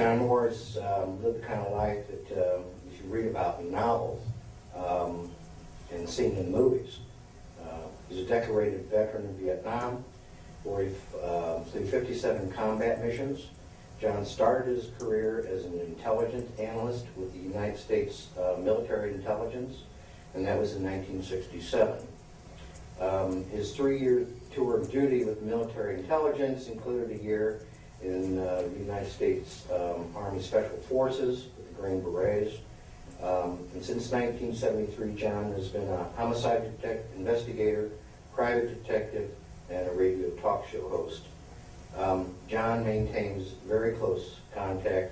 John Morris lived the kind of life that you read about in novels and seen in movies. He's a decorated veteran of Vietnam, where he flew 57 combat missions. John started his career as an intelligence analyst with the United States Military Intelligence, and that was in 1967. His 3-year tour of duty with military intelligence included a year in the United States Army Special Forces with the Green Berets. And since 1973, John has been a homicide investigator, private detective, and a radio talk show host. John maintains very close contact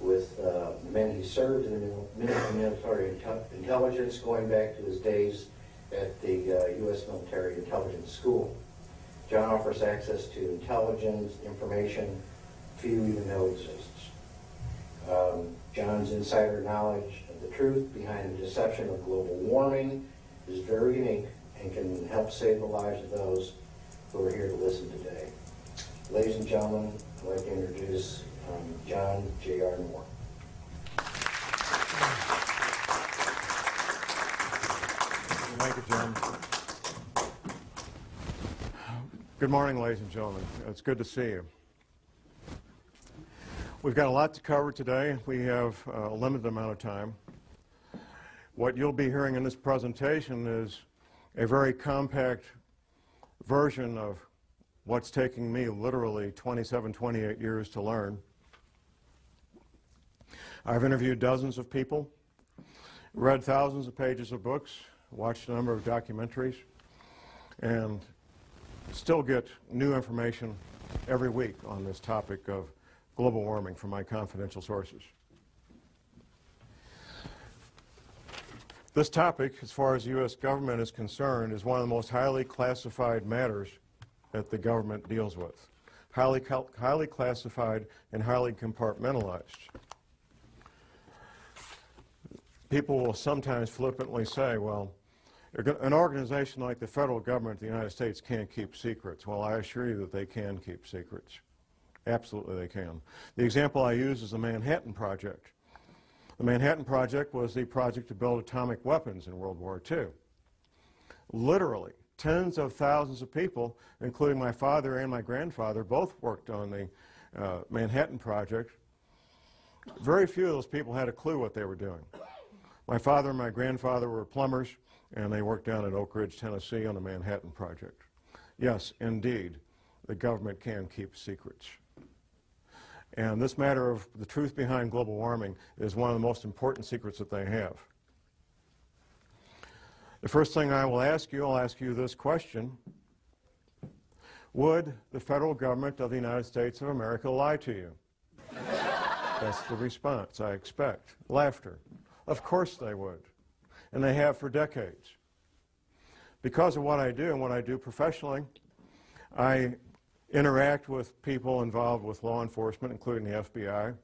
with the men he served in the military intelligence, going back to his days at the U.S. Military Intelligence School. John offers access to intelligence information few even know exists. John's insider knowledge of the truth behind the deception of global warming is very unique and can help save the lives of those who are here to listen today. Ladies and gentlemen, I'd like to introduce John J.R. Moore. Thank you, John. Good morning, ladies and gentlemen. It's good to see you. We've got a lot to cover today. We have a limited amount of time. What you'll be hearing in this presentation is a very compact version of what's taking me literally 27, 28 years to learn. I've interviewed dozens of people, read thousands of pages of books, watched a number of documentaries, and still get new information every week on this topic of global warming from my confidential sources. This topic, as far as the U.S. government is concerned, is one of the most highly classified matters that the government deals with. Highly classified and highly compartmentalized. People will sometimes flippantly say, well, an organization like the federal government of the United States can't keep secrets. Well, I assure you that they can keep secrets. Absolutely they can. The example I use is the Manhattan Project. The Manhattan Project was the project to build atomic weapons in World War II. Literally, tens of thousands of people, including my father and my grandfather, both worked on the Manhattan Project. Very few of those people had a clue what they were doing. My father and my grandfather were plumbers, and they worked down at Oak Ridge, Tennessee on the Manhattan Project. Yes, indeed, the government can keep secrets. And this matter of the truth behind global warming is one of the most important secrets that they have. The first thing I will ask you, I'll ask you this question. Would the federal government of the United States of America lie to you? That's the response I expect. Laughter. Of course they would. And they have for decades. Because of what I do and what I do professionally, I interact with people involved with law enforcement, including the FBI.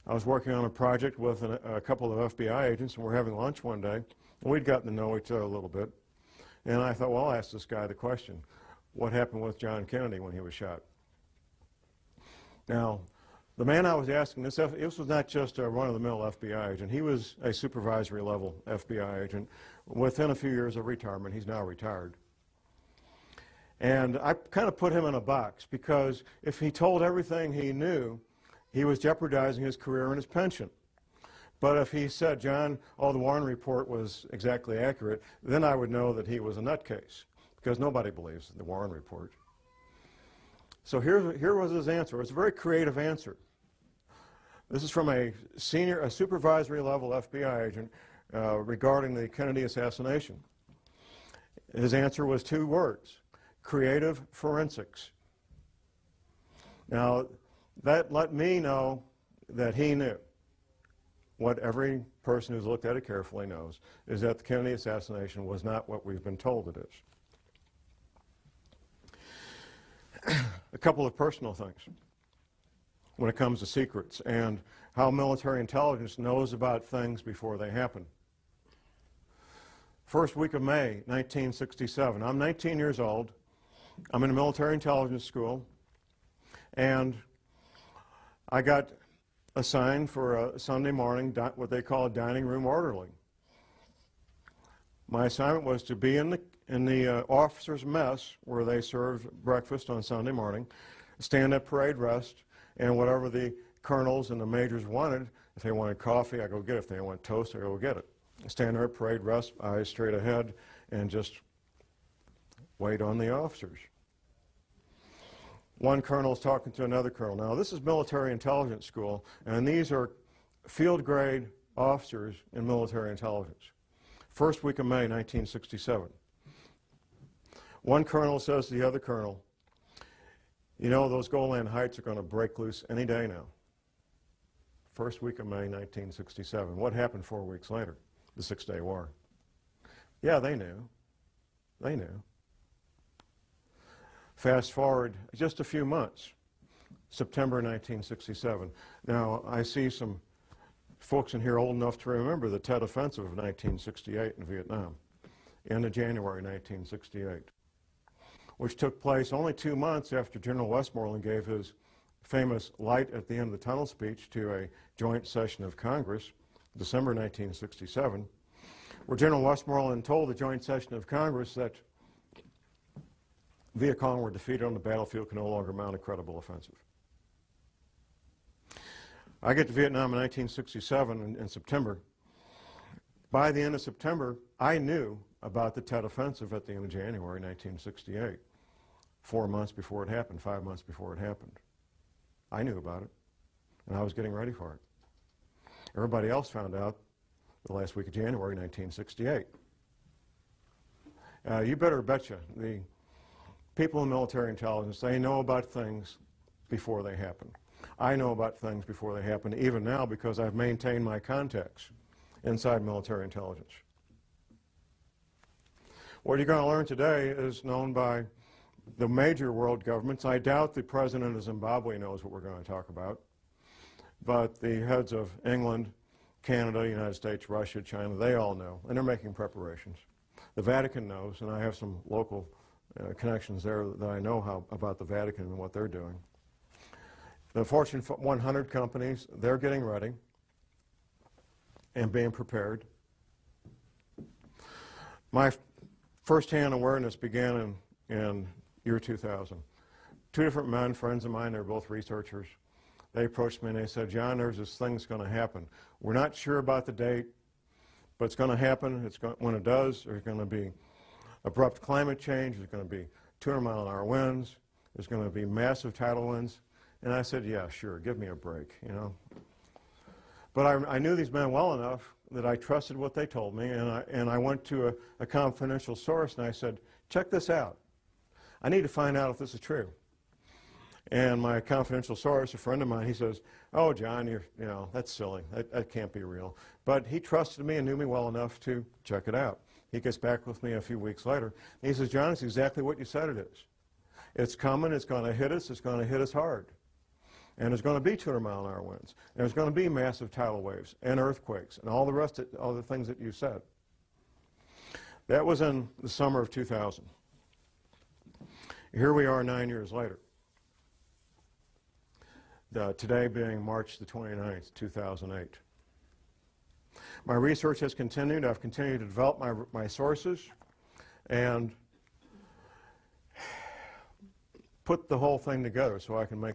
I was working on a project with a couple of FBI agents, and we're having lunch one day, and we'd gotten to know each other a little bit. And I thought, well, I'll ask this guy the question, what happened with John Kennedy when he was shot? Now, the man I was asking this was not just a run-of-the-mill FBI agent. He was a supervisory level FBI agent. Within a few years of retirement, he's now retired. And I kind of put him in a box because if he told everything he knew, he was jeopardizing his career and his pension. But if he said, John, the Warren report was exactly accurate, then I would know that he was a nutcase, because nobody believes the Warren report. So here was his answer. It's a very creative answer. This is from a supervisory level FBI agent regarding the Kennedy assassination. His answer was 2 words: creative forensics. Now, that let me know that he knew what every person who's looked at it carefully knows, is that the Kennedy assassination was not what we've been told it is. A couple of personal things when it comes to secrets and how military intelligence knows about things before they happen. First week of May, 1967. I'm 19 years old. I'm in a military intelligence school, and I got assigned for a Sunday morning, what they call a dining room orderly. My assignment was to be in the officers' mess where they served breakfast on Sunday morning, stand at parade rest, and whatever the colonels and the majors wanted, if they wanted coffee, I go get it. If they want toast, I go get it. Stand there at parade rest, eyes straight ahead, and just wait on the officers. One colonel is talking to another colonel. Now, this is military intelligence school, and these are field grade officers in military intelligence. First week of May, 1967. One colonel says to the other colonel, you know, those Golan Heights are going to break loose any day now. First week of May, 1967. What happened 4 weeks later? The Six-Day War. Yeah, they knew. They knew. Fast forward just a few months, September 1967. Now, I see some folks in here old enough to remember the Tet Offensive of 1968 in Vietnam, end of January 1968, which took place only 2 months after General Westmoreland gave his famous light at the end of the tunnel speech to a joint session of Congress, December 1967, where General Westmoreland told the joint session of Congress that Viet Cong were defeated on the battlefield, could no longer mount a credible offensive. I get to Vietnam in 1967 in September. By the end of September, I knew about the Tet Offensive at the end of January 1968. 4 months before it happened, 5 months before it happened. I knew about it, and I was getting ready for it. Everybody else found out the last week of January 1968. You better betcha, the people in military intelligence, they know about things before they happen. I know about things before they happen, even now, because I've maintained my contacts inside military intelligence. What you're going to learn today is known by the major world governments. I doubt the president of Zimbabwe knows what we're going to talk about, but the heads of England, Canada, United States, Russia, China, they all know, and they're making preparations. The Vatican knows, and I have some local connections there that I know about the Vatican and what they're doing. The Fortune 100 companies, they're getting ready and being prepared. My first-hand awareness began in year 2000. Two different men, friends of mine, they're both researchers. They approached me and they said, John, there's this thing that's going to happen. We're not sure about the date, but it's going to happen. When it does, there's going to be abrupt climate change. There's going to be 200-mile-an-hour winds. There's going to be massive tidal winds. And I said, yeah, sure, give me a break, you know. But I knew these men well enough that I trusted what they told me, and I went to a confidential source and I said, check this out. I need to find out if this is true. And my confidential source, a friend of mine, he says, oh, John, you know, that's silly. That can't be real. But he trusted me and knew me well enough to check it out. He gets back with me a few weeks later. And he says, John, it's exactly what you said it is. It's coming. It's going to hit us. It's going to hit us hard. And there's going to be 200-mile-an-hour winds. And there's going to be massive tidal waves and earthquakes and all the rest of all the things that you said. That was in the summer of 2000. Here we are 9 years later. Today being March the 29th, 2008. My research has continued. I've continued to develop my sources and put the whole thing together so I can make